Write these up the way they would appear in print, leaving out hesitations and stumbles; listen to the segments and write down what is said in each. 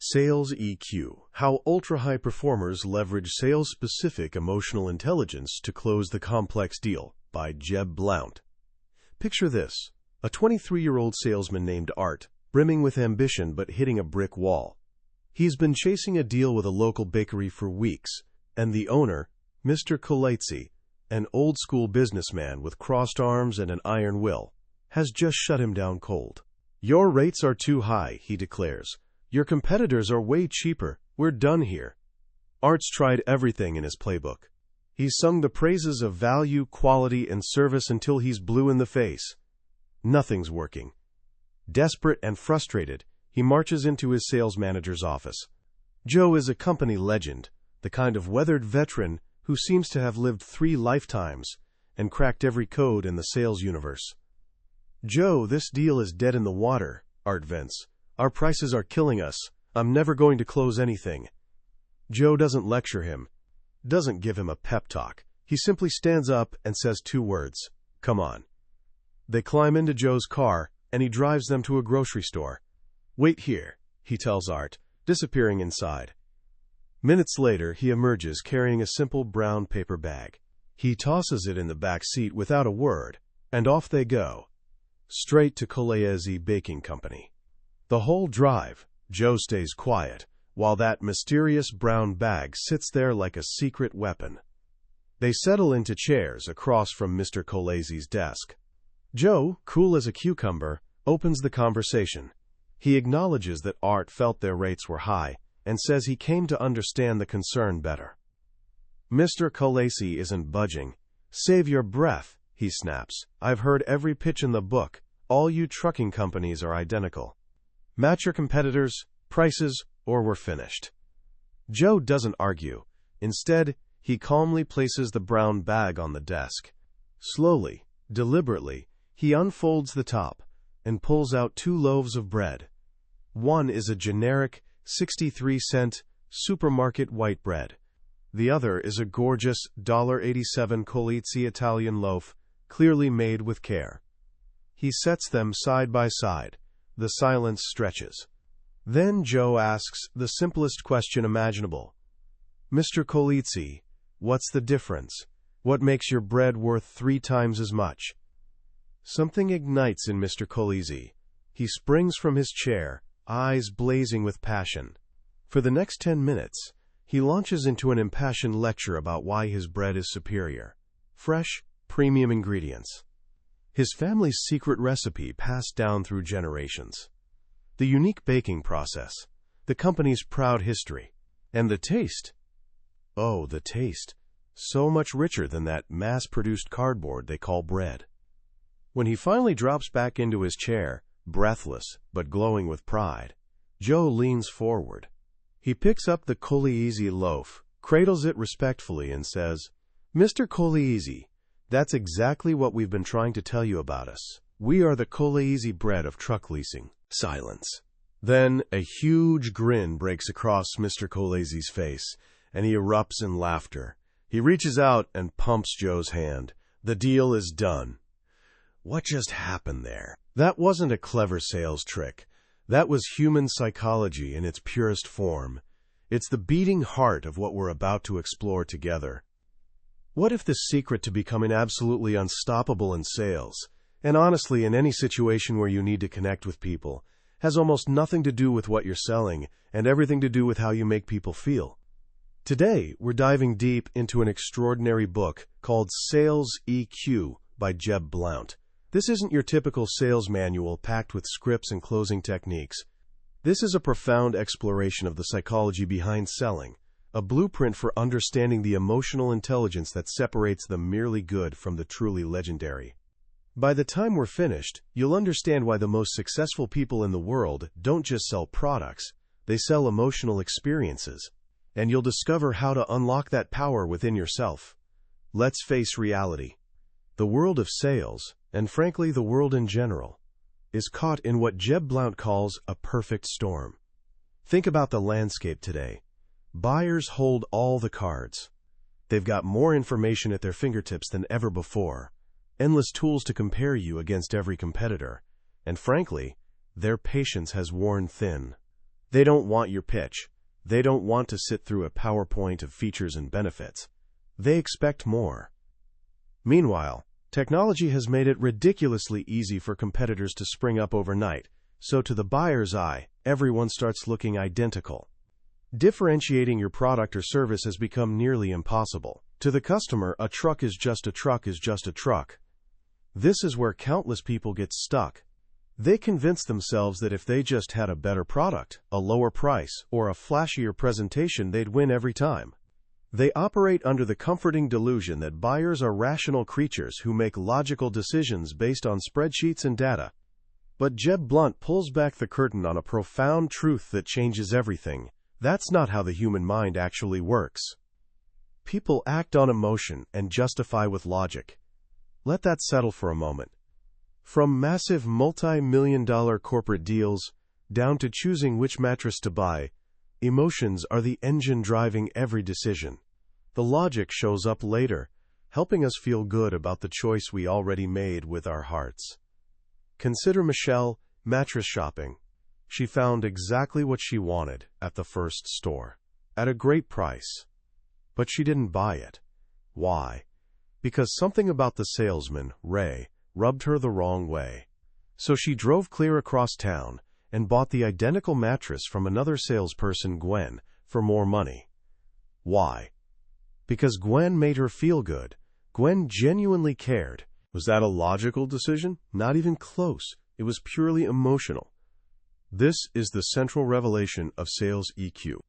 Sales EQ: How ultra-high performers leverage sales-specific emotional intelligence to close the complex deal, by Jeb Blount. Picture this: a 23-year-old salesman named Art, brimming with ambition but hitting a brick wall. He's been chasing a deal with a local bakery for weeks, and the owner, Mr. Coletzi, an old-school businessman with crossed arms and an iron will, has just shut him down cold. "Your rates are too high," he declares. "Your competitors are way cheaper. We're done here." Art's tried everything in his playbook. He's sung the praises of value, quality, and service until he's blue in the face. Nothing's working. Desperate and frustrated, he marches into his sales manager's office. Joe is a company legend, the kind of weathered veteran who seems to have lived 3 lifetimes and cracked every code in the sales universe. "Joe, this deal is dead in the water," Art vents. "Our prices are killing us. I'm never going to close anything." Joe doesn't lecture him, doesn't give him a pep talk. He simply stands up and says 2 words: "Come on." They climb into Joe's car, and he drives them to a grocery store. "Wait here," he tells Art, disappearing inside. Minutes later, he emerges carrying a simple brown paper bag. He tosses it in the back seat without a word, and off they go, straight to Coletzi Baking Company. The whole drive, Joe stays quiet, while that mysterious brown bag sits there like a secret weapon. They settle into chairs across from Mr. Coletzi's desk. Joe, cool as a cucumber, opens the conversation. He acknowledges that Art felt their rates were high, and says he came to understand the concern better. Mr. Coletzi isn't budging. "Save your breath," he snaps. "I've heard every pitch in the book. All you trucking companies are identical. Match your competitors, prices, or we're finished." Joe doesn't argue. Instead, he calmly places the brown bag on the desk. Slowly, deliberately, he unfolds the top and pulls out 2 loaves of bread. One is a generic 63-cent supermarket white bread. The other is a gorgeous $1.87 Coletzi Italian loaf, clearly made with care. He sets them side by side. The silence stretches. Then Joe asks the simplest question imaginable. "Mr. Coletzi, what's the difference? What makes your bread worth 3 times as much?" Something ignites in Mr. Coletzi. He springs from his chair, eyes blazing with passion. For the next 10 minutes, he launches into an impassioned lecture about why his bread is superior. Fresh, premium ingredients. His family's secret recipe passed down through generations. The unique baking process, the company's proud history, and the taste. Oh, the taste. So much richer than that mass-produced cardboard they call bread. When he finally drops back into his chair, breathless but glowing with pride, Joe leans forward. He picks up the Coletzi loaf, cradles it respectfully, and says, "Mr. Coletzi, that's exactly what we've been trying to tell you about us. We are the Coletzi bread of truck leasing." Silence. Then a huge grin breaks across Mr. Coletzi's face, and he erupts in laughter. He reaches out and pumps Joe's hand. "The deal is done." What just happened there? That wasn't a clever sales trick. That was human psychology in its purest form. It's the beating heart of what we're about to explore together. What if the secret to becoming absolutely unstoppable in sales, and honestly in any situation where you need to connect with people, has almost nothing to do with what you're selling and everything to do with how you make people feel? Today, we're diving deep into an extraordinary book called Sales EQ by Jeb Blount. This isn't your typical sales manual packed with scripts and closing techniques. This is a profound exploration of the psychology behind selling, a blueprint for understanding the emotional intelligence that separates the merely good from the truly legendary. By the time we're finished, you'll understand why the most successful people in the world don't just sell products, they sell emotional experiences. And you'll discover how to unlock that power within yourself. Let's face reality. The world of sales, and frankly the world in general, is caught in what Jeb Blount calls a perfect storm. Think about the landscape today. Buyers hold all the cards. They've got more information at their fingertips than ever before, endless tools to compare you against every competitor, and frankly, their patience has worn thin. They don't want your pitch. They don't want to sit through a PowerPoint of features and benefits. They expect more. Meanwhile, technology has made it ridiculously easy for competitors to spring up overnight, so to the buyer's eye, everyone starts looking identical. Differentiating your product or service has become nearly impossible. To the customer, a truck is just a truck is just a truck. This is where countless people get stuck. They convince themselves that if they just had a better product, a lower price, or a flashier presentation, they'd win every time. They operate under the comforting delusion that buyers are rational creatures who make logical decisions based on spreadsheets and data. But Jeb Blount pulls back the curtain on a profound truth that changes everything. That's not how the human mind actually works. People act on emotion and justify with logic. Let that settle for a moment. From massive multi-million-dollar corporate deals down to choosing which mattress to buy, emotions are the engine driving every decision. The logic shows up later, helping us feel good about the choice we already made with our hearts. Consider Michelle mattress shopping. She found exactly what she wanted at the first store, at a great price. But she didn't buy it. Why? Because something about the salesman, Ray, rubbed her the wrong way. So she drove clear across town and bought the identical mattress from another salesperson, Gwen, for more money. Why? Because Gwen made her feel good. Gwen genuinely cared. Was that a logical decision? Not even close. It was purely emotional. This is the central revelation of sales EQ.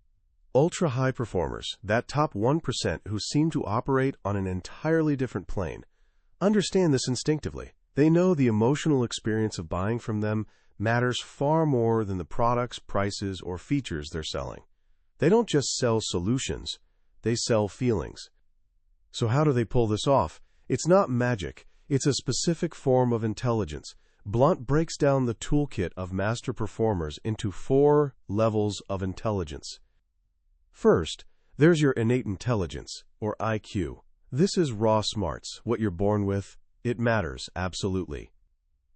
Ultra-high performers, that top 1% who seem to operate on an entirely different plane, understand this instinctively. They know the emotional experience of buying from them matters far more than the products, prices, or features they're selling. They don't just sell solutions, they sell feelings. So how do they pull this off? It's not magic, it's a specific form of intelligence. Blount breaks down the toolkit of master performers into 4 levels of intelligence. First, there's your innate intelligence, or IQ. This is raw smarts, what you're born with. It matters, absolutely.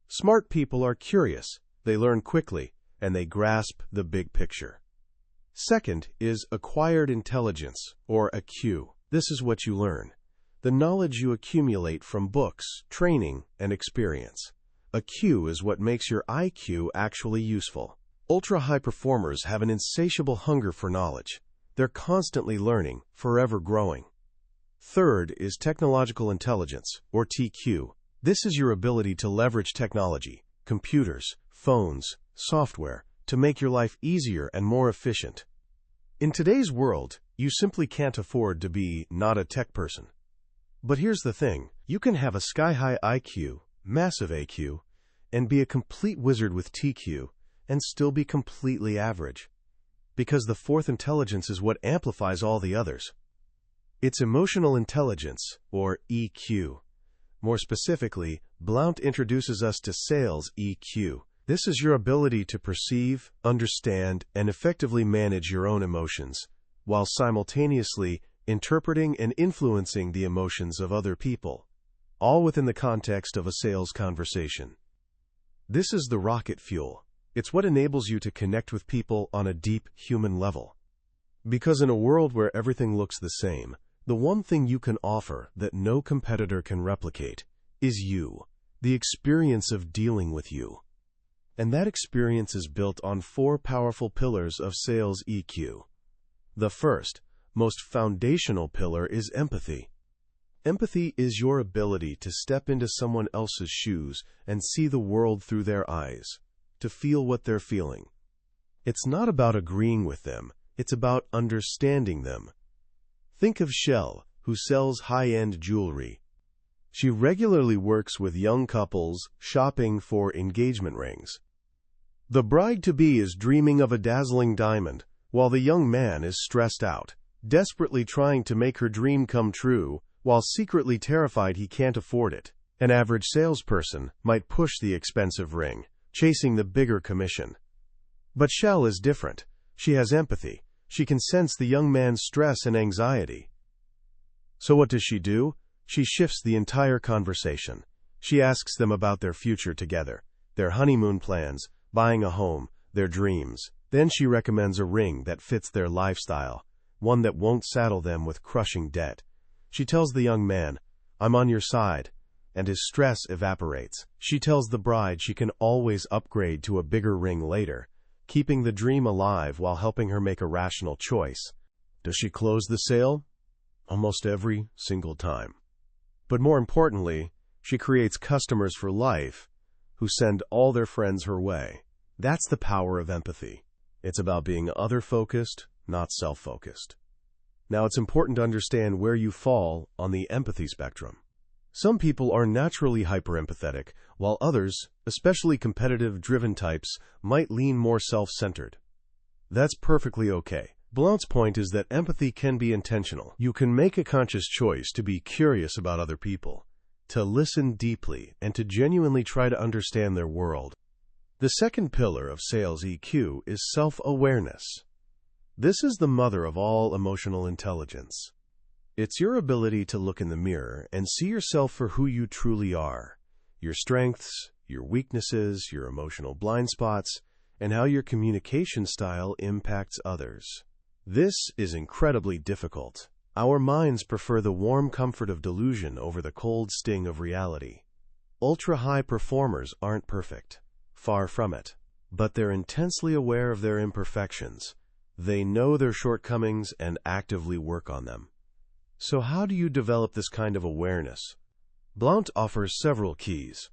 Smart people are curious, they learn quickly, and they grasp the big picture. Second is acquired intelligence, or AQ. This is what you learn, the knowledge you accumulate from books, training, and experience. AQ is what makes your IQ actually useful. Ultra-high performers have an insatiable hunger for knowledge. They're constantly learning, forever growing. Third is technological intelligence, or TQ. This is your ability to leverage technology, computers, phones, software, to make your life easier and more efficient. In today's world, you simply can't afford to be not a tech person. But here's the thing, you can have a sky-high IQ, massive AQ, and be a complete wizard with TQ, and still be completely average. Because the fourth intelligence is what amplifies all the others. It's emotional intelligence, or EQ. More specifically, Blount introduces us to sales EQ. This is your ability to perceive, understand, and effectively manage your own emotions, while simultaneously interpreting and influencing the emotions of other people, all within the context of a sales conversation. This is the rocket fuel. It's what enables you to connect with people on a deep human level. Because in a world where everything looks the same, the one thing you can offer that no competitor can replicate is you, the experience of dealing with you. And that experience is built on 4 powerful pillars of sales EQ. The first, most foundational pillar is empathy. Empathy is your ability to step into someone else's shoes and see the world through their eyes, to feel what they're feeling. It's not about agreeing with them, it's about understanding them. Think of Shell, who sells high-end jewelry. She regularly works with young couples shopping for engagement rings. The bride-to-be is dreaming of a dazzling diamond, while the young man is stressed out, desperately trying to make her dream come true, while secretly terrified he can't afford it. An average salesperson might push the expensive ring, chasing the bigger commission. But Shell is different. She has empathy. She can sense the young man's stress and anxiety. So what does she do? She shifts the entire conversation. She asks them about their future together, their honeymoon plans, buying a home, their dreams. Then she recommends a ring that fits their lifestyle, one that won't saddle them with crushing debt. She tells the young man, "I'm on your side," and his stress evaporates. She tells the bride she can always upgrade to a bigger ring later, keeping the dream alive while helping her make a rational choice. Does she close the sale? Almost every single time. But more importantly, she creates customers for life who send all their friends her way. That's the power of empathy. It's about being other-focused, not self-focused. Now, it's important to understand where you fall on the empathy spectrum. Some people are naturally hyper-empathetic, while others, especially competitive, driven types, might lean more self-centered. That's perfectly okay. Blount's point is that empathy can be intentional. You can make a conscious choice to be curious about other people, to listen deeply, and to genuinely try to understand their world. The second pillar of sales EQ is self-awareness. This is the mother of all emotional intelligence. It's your ability to look in the mirror and see yourself for who you truly are, your strengths, your weaknesses, your emotional blind spots, and how your communication style impacts others. This is incredibly difficult. Our minds prefer the warm comfort of delusion over the cold sting of reality. Ultra-high performers aren't perfect. Far from it. But they're intensely aware of their imperfections. They know their shortcomings and actively work on them. So how do you develop this kind of awareness? Blount offers several keys.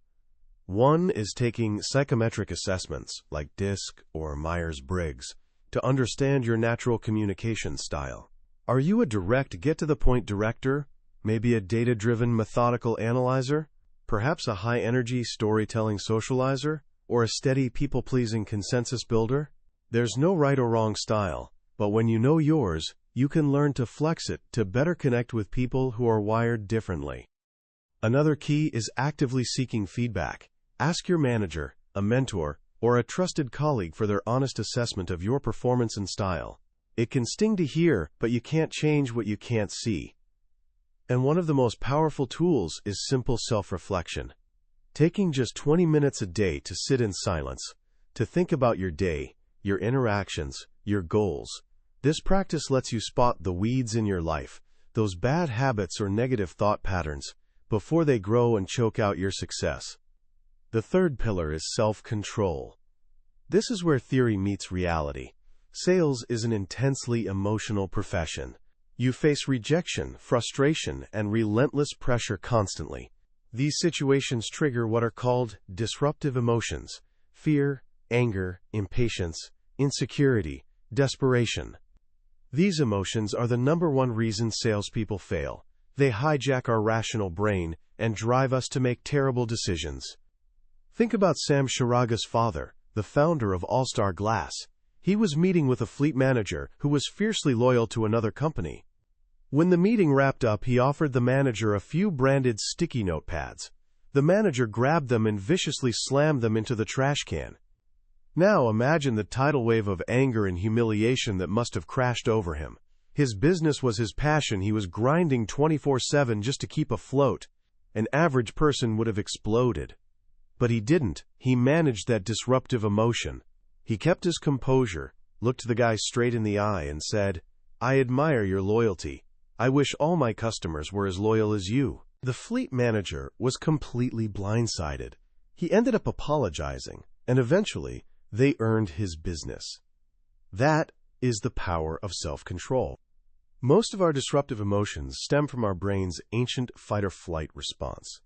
One is taking psychometric assessments like DISC or Myers-Briggs to understand your natural communication style. Are you a direct, get-to-the-point director? Maybe a data-driven, methodical analyzer? Perhaps a high-energy, storytelling socializer? Or a steady, people-pleasing consensus builder? There's no right or wrong style, but when you know yours, you can learn to flex it to better connect with people who are wired differently. Another key is actively seeking feedback. Ask your manager, a mentor, or a trusted colleague for their honest assessment of your performance and style. It can sting to hear, but you can't change what you can't see. And one of the most powerful tools is simple self-reflection. Taking just 20 minutes a day to sit in silence, to think about your day, your interactions, your goals. This practice lets you spot the weeds in your life, those bad habits or negative thought patterns, before they grow and choke out your success. The third pillar is self-control. This is where theory meets reality. Sales is an intensely emotional profession. You face rejection, frustration, and relentless pressure constantly. These situations trigger what are called disruptive emotions: fear, anger, impatience, insecurity, desperation. These emotions are the number one reason salespeople fail. They hijack our rational brain and drive us to make terrible decisions. Think about Sam Sharaga's father, the founder of All-Star Glass. He was meeting with a fleet manager who was fiercely loyal to another company. When the meeting wrapped up, he offered the manager a few branded sticky note pads. The manager grabbed them and viciously slammed them into the trash can. Now imagine the tidal wave of anger and humiliation that must have crashed over him. His business was his passion. He was grinding 24/7 just to keep afloat. An average person would have exploded. But he didn't. He managed that disruptive emotion. He kept his composure, looked the guy straight in the eye, and said, "I admire your loyalty. I wish all my customers were as loyal as you." The fleet manager was completely blindsided. He ended up apologizing, and eventually, they earned his business. That is the power of self-control. Most of our disruptive emotions stem from our brain's ancient fight-or-flight response.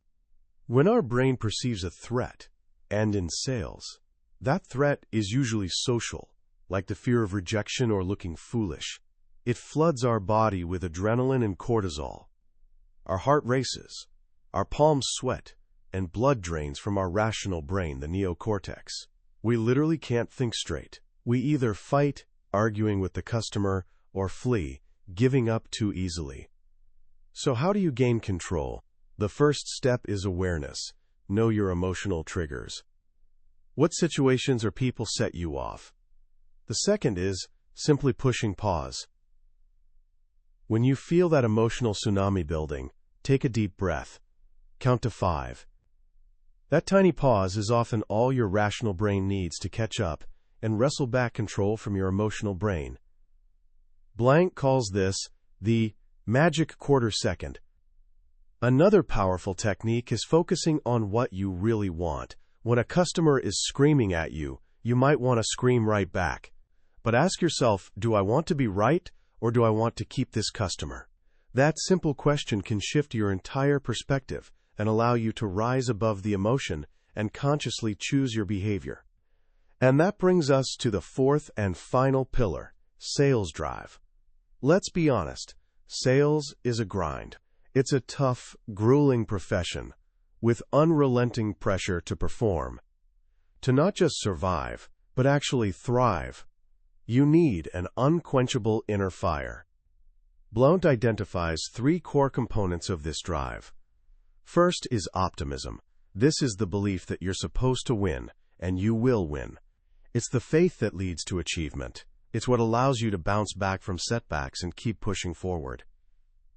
When our brain perceives a threat, and in sales, that threat is usually social, like the fear of rejection or looking foolish. It floods our body with adrenaline and cortisol. Our heart races, our palms sweat, and blood drains from our rational brain, the neocortex. We literally can't think straight. We either fight, arguing with the customer, or flee, giving up too easily. So how do you gain control? The first step is awareness. Know your emotional triggers. What situations or people set you off? The second is simply pushing pause. When you feel that emotional tsunami building, take a deep breath. Count to 5. That tiny pause is often all your rational brain needs to catch up and wrestle back control from your emotional brain. Blount calls this the magic quarter second. Another powerful technique is focusing on what you really want. When a customer is screaming at you, you might want to scream right back. But ask yourself, do I want to be right, or do I want to keep this customer? That simple question can shift your entire perspective and allow you to rise above the emotion and consciously choose your behavior. And that brings us to the fourth and final pillar, sales drive. Let's be honest, sales is a grind. It's a tough, grueling profession with unrelenting pressure to perform. To not just survive, but actually thrive, you need an unquenchable inner fire. Blount identifies 3 core components of this drive. First is optimism. This is the belief that you're supposed to win, and you will win. It's the faith that leads to achievement. It's what allows you to bounce back from setbacks and keep pushing forward.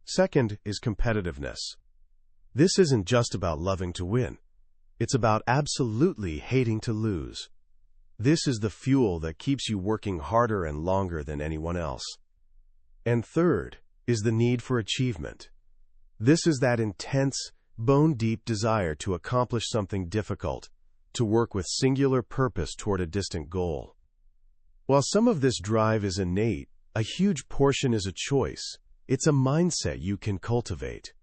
Second is competitiveness. This isn't just about loving to win. It's about absolutely hating to lose. This is the fuel that keeps you working harder and longer than anyone else. And third is the need for achievement. This is that intense, bone-deep desire to accomplish something difficult, to work with singular purpose toward a distant goal. While some of this drive is innate, a huge portion is a choice. It's a mindset you can cultivate.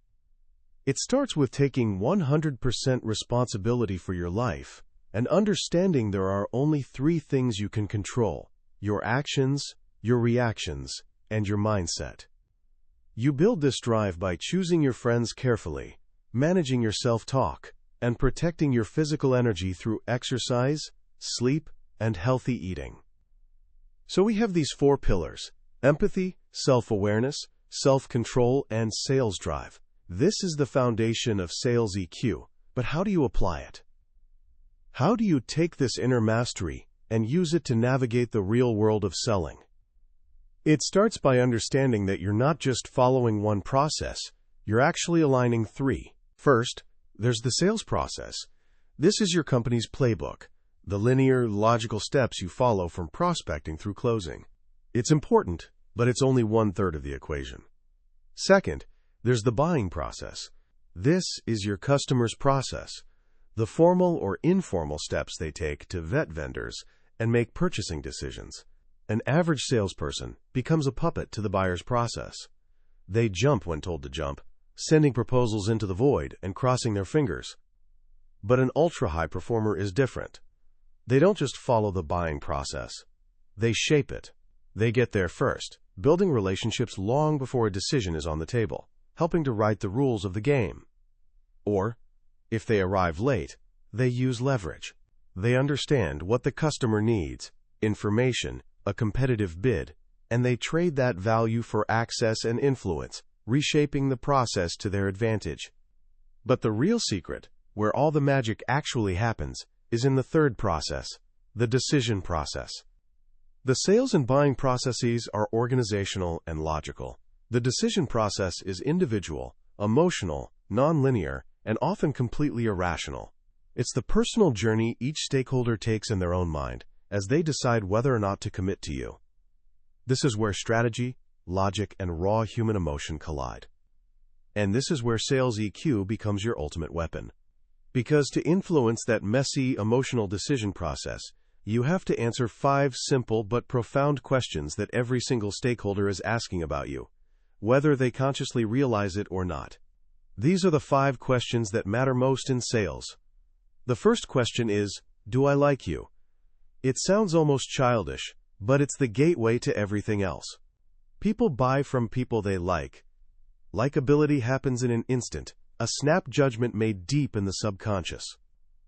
It starts with taking 100% responsibility for your life and understanding there are only 3 things you can control: your actions, your reactions, and your mindset. You build this drive by choosing your friends carefully, managing your self-talk, and protecting your physical energy through exercise, sleep, and healthy eating. So we have these 4 pillars: empathy, self-awareness, self-control, and sales drive. This is the foundation of sales EQ, but how do you apply it? How do you take this inner mastery and use it to navigate the real world of selling? It starts by understanding that you're not just following one process, you're actually aligning 3. First, there's the sales process. This is your company's playbook, the linear, logical steps you follow from prospecting through closing. It's important, but it's only 1/3 of the equation. Second, there's the buying process. This is your customer's process, the formal or informal steps they take to vet vendors and make purchasing decisions. An average salesperson becomes a puppet to the buyer's process. They jump when told to jump, sending proposals into the void and crossing their fingers. But an ultra-high performer is different. They don't just follow the buying process. They shape it. They get there first, building relationships long before a decision is on the table, helping to write the rules of the game. Or, if they arrive late, they use leverage. They understand what the customer needs, information, a competitive bid, and they trade that value for access and influence, reshaping the process to their advantage. But the real secret, where all the magic actually happens, is in the 3rd process, the decision process. The sales and buying processes are organizational and logical. The decision process is individual, emotional, non-linear, and often completely irrational. It's the personal journey each stakeholder takes in their own mind as they decide whether or not to commit to you. This is where strategy, logic, and raw human emotion collide. And this is where sales EQ becomes your ultimate weapon. Because to influence that messy, emotional decision process, you have to answer 5 simple but profound questions that every single stakeholder is asking about you, whether they consciously realize it or not. These are the 5 questions that matter most in sales. The first question is, do I like you? It sounds almost childish, but it's the gateway to everything else. People buy from people they like. Likability happens in an instant, a snap judgment made deep in the subconscious.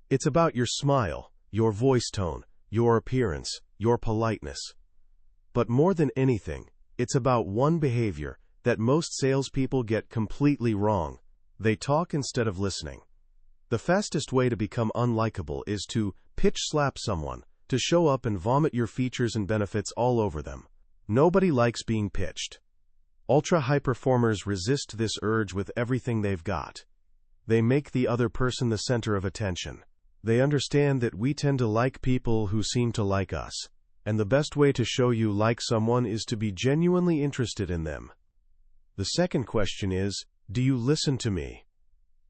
It's about your smile, your voice tone, your appearance, your politeness. But more than anything, it's about one behavior that most salespeople get completely wrong. They talk instead of listening. The fastest way to become unlikable is to pitch slap someone, to show up and vomit your features and benefits all over them. Nobody likes being pitched. Ultra-high performers resist this urge with everything they've got. They make the other person the center of attention. They understand that we tend to like people who seem to like us. And the best way to show you like someone is to be genuinely interested in them. The second question is, do you listen to me?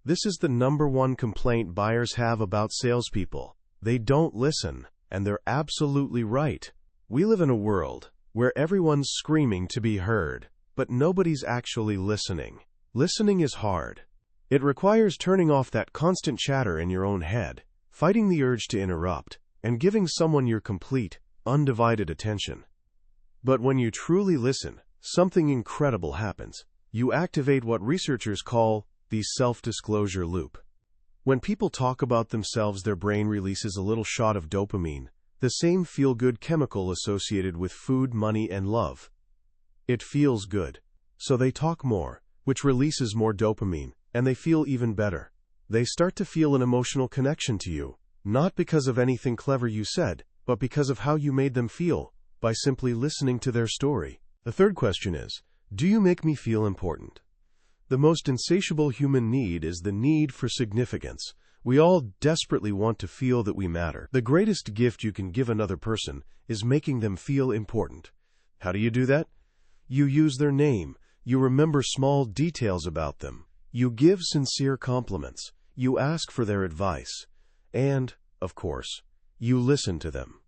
This is the #1 complaint buyers have about salespeople. They don't listen, and they're absolutely right. We live in a world where everyone's screaming to be heard, but nobody's actually listening. Listening is hard. It requires turning off that constant chatter in your own head, fighting the urge to interrupt, and giving someone your complete, undivided attention. But when you truly listen, something incredible happens. You activate what researchers call the self-disclosure loop. When people talk about themselves, their brain releases a little shot of dopamine, the same feel-good chemical associated with food, money, and love. It feels good, so they talk more, which releases more dopamine, and they feel even better. They start to feel an emotional connection to you, not because of anything clever you said, but because of how you made them feel, by simply listening to their story. The third question is, do you make me feel important? The most insatiable human need is the need for significance. We all desperately want to feel that we matter. The greatest gift you can give another person is making them feel important. How do you do that? You use their name. You remember small details about them. You give sincere compliments. You ask for their advice. And, of course, you listen to them.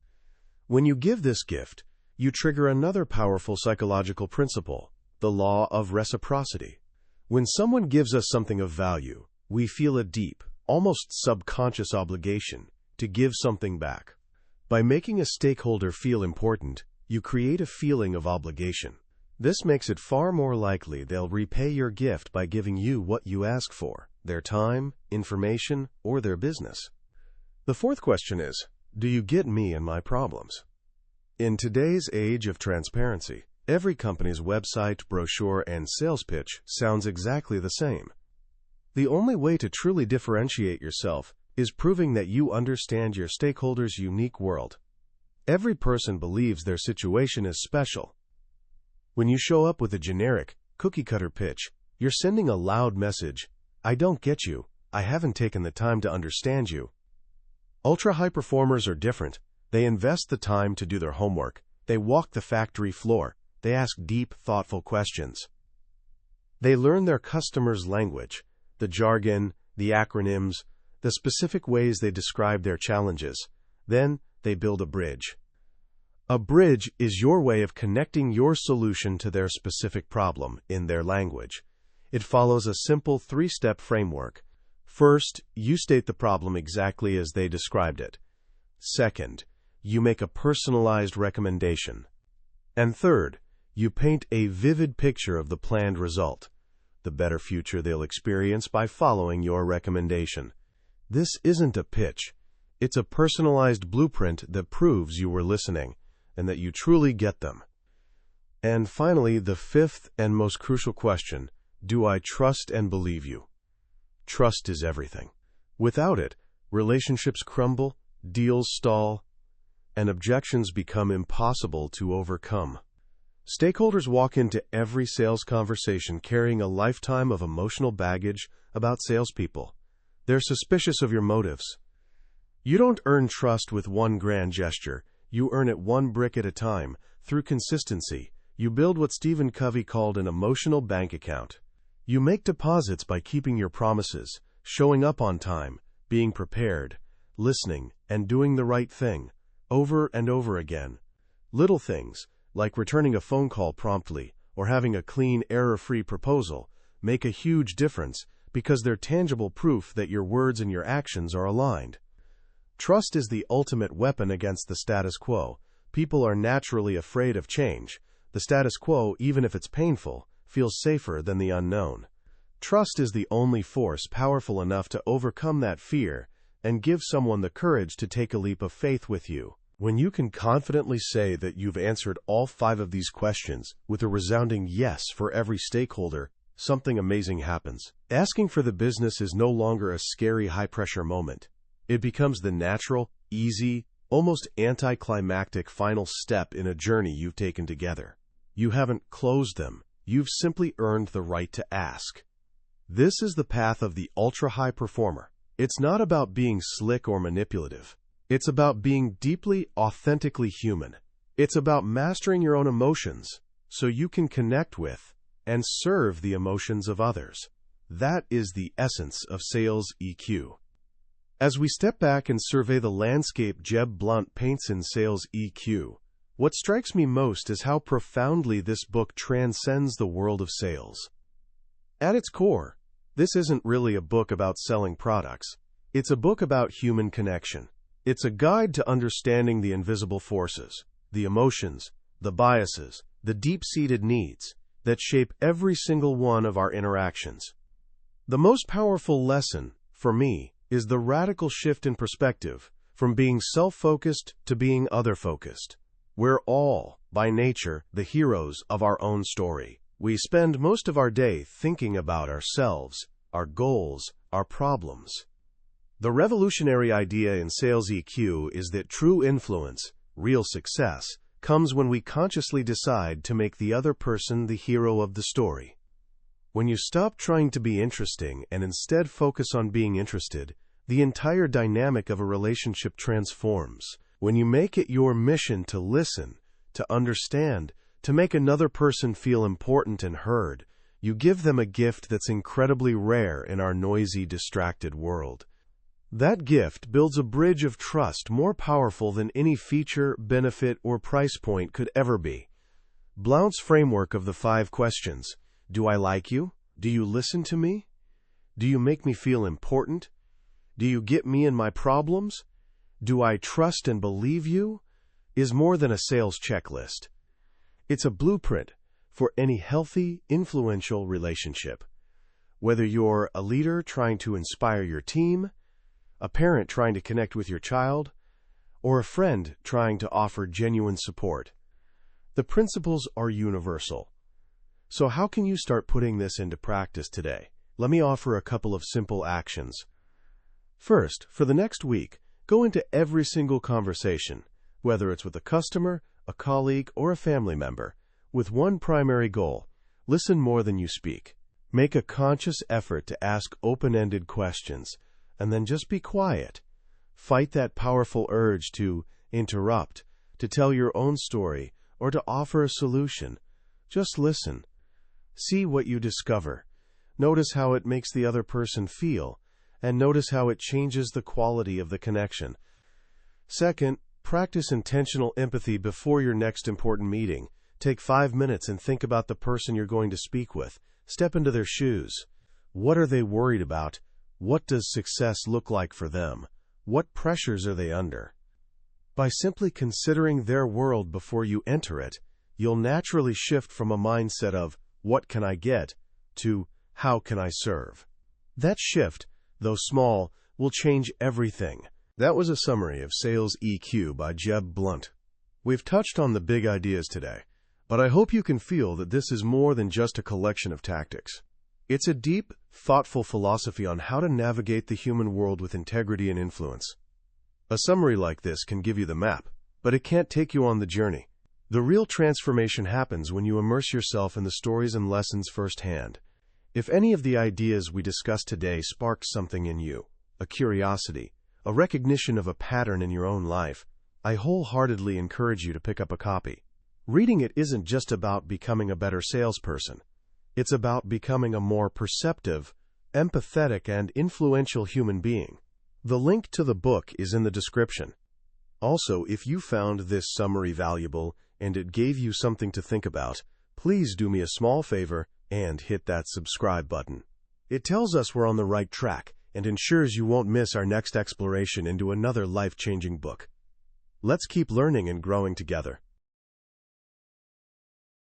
When you give this gift, you trigger another powerful psychological principle, the law of reciprocity. When someone gives us something of value, we feel a deep, almost subconscious obligation to give something back. By making a stakeholder feel important, you create a feeling of obligation. This makes it far more likely they'll repay your gift by giving you what you ask for, their time, information, or their business. The fourth question is, do you get me and my problems? In today's age of transparency, every company's website, brochure, and sales pitch sounds exactly the same. The only way to truly differentiate yourself is proving that you understand your stakeholders' unique world. Every person believes their situation is special. When you show up with a generic, cookie-cutter pitch, you're sending a loud message, I don't get you, I haven't taken the time to understand you. Ultra-high performers are different. They invest the time to do their homework. They walk the factory floor. They ask deep, thoughtful questions. They learn their customers' language, the jargon, the acronyms, the specific ways they describe their challenges. Then they build a bridge. A bridge is your way of connecting your solution to their specific problem in their language. It follows a simple 3-step framework. First, you state the problem exactly as they described it. Second, you make a personalized recommendation. And third, you paint a vivid picture of the planned result, the better future they'll experience by following your recommendation. This isn't a pitch. It's a personalized blueprint that proves you were listening and that you truly get them. And finally, the fifth and most crucial question, do I trust and believe you? Trust is everything. Without it, relationships crumble, deals stall, and objections become impossible to overcome. Stakeholders walk into every sales conversation carrying a lifetime of emotional baggage about salespeople. They're suspicious of your motives. You don't earn trust with one grand gesture. You earn it one brick at a time. Through consistency, you build what Stephen Covey called an emotional bank account. You make deposits by keeping your promises, showing up on time, being prepared, listening, and doing the right thing, over and over again. Little things, like returning a phone call promptly or having a clean, error-free proposal, make a huge difference because they're tangible proof that your words and your actions are aligned. Trust is the ultimate weapon against the status quo. People are naturally afraid of change. The status quo, even if it's painful, feels safer than the unknown. Trust is the only force powerful enough to overcome that fear and give someone the courage to take a leap of faith with you. When you can confidently say that you've answered all 5 of these questions with a resounding yes for every stakeholder, something amazing happens. Asking for the business is no longer a scary high-pressure moment. It becomes the natural, easy, almost anticlimactic final step in a journey you've taken together. You haven't closed them. You've simply earned the right to ask. This is the path of the ultra-high performer. It's not about being slick or manipulative. It's about being deeply, authentically human. It's about mastering your own emotions so you can connect with and serve the emotions of others. That is the essence of sales EQ. As we step back and survey the landscape Jeb Blount paints in Sales EQ, what strikes me most is how profoundly this book transcends the world of sales. At its core, this isn't really a book about selling products. It's a book about human connection. It's a guide to understanding the invisible forces, the emotions, the biases, the deep-seated needs that shape every single one of our interactions. The most powerful lesson, for me, is the radical shift in perspective from being self-focused to being other-focused. We're all, by nature, the heroes of our own story. We spend most of our day thinking about ourselves, our goals, our problems. The revolutionary idea in Sales EQ is that true influence, real success, comes when we consciously decide to make the other person the hero of the story. When you stop trying to be interesting and instead focus on being interested, the entire dynamic of a relationship transforms. When you make it your mission to listen, to understand, to make another person feel important and heard, you give them a gift that's incredibly rare in our noisy, distracted world. That gift builds a bridge of trust more powerful than any feature, benefit, or price point could ever be. Blount's framework of the 5 questions: do I like you? Do you listen to me? Do you make me feel important? Do you get me and my problems? Do I trust and believe you? Is more than a sales checklist. It's a blueprint for any healthy, influential relationship. Whether you're a leader trying to inspire your team, a parent trying to connect with your child, or a friend trying to offer genuine support, the principles are universal. So how can you start putting this into practice today? Let me offer a couple of simple actions. First, for the next week, go into every single conversation, whether it's with a customer, a colleague, or a family member, with one primary goal: listen more than you speak. Make a conscious effort to ask open-ended questions, and then just be quiet. Fight that powerful urge to interrupt, to tell your own story, or to offer a solution. Just listen. See what you discover. Notice how it makes the other person feel, and notice how it changes the quality of the connection. Second, practice intentional empathy before your next important meeting. Take 5 minutes and think about the person you're going to speak with. Step into their shoes. What are they worried about? What does success look like for them? What pressures are they under? By simply considering their world before you enter it, you'll naturally shift from a mindset of, what can I get, to, how can I serve? That shift, though small, will change everything. That was a summary of Sales EQ by Jeb Blount. We've touched on the big ideas today, but I hope you can feel that this is more than just a collection of tactics. It's a deep, thoughtful philosophy on how to navigate the human world with integrity and influence. A summary like this can give you the map, but it can't take you on the journey. The real transformation happens when you immerse yourself in the stories and lessons firsthand. If any of the ideas we discussed today sparked something in you, a curiosity, a recognition of a pattern in your own life, I wholeheartedly encourage you to pick up a copy. Reading it isn't just about becoming a better salesperson. It's about becoming a more perceptive, empathetic, and influential human being. The link to the book is in the description. Also, if you found this summary valuable and it gave you something to think about, please do me a small favor and hit that subscribe button. It tells us we're on the right track and ensures you won't miss our next exploration into another life-changing book. Let's keep learning and growing together.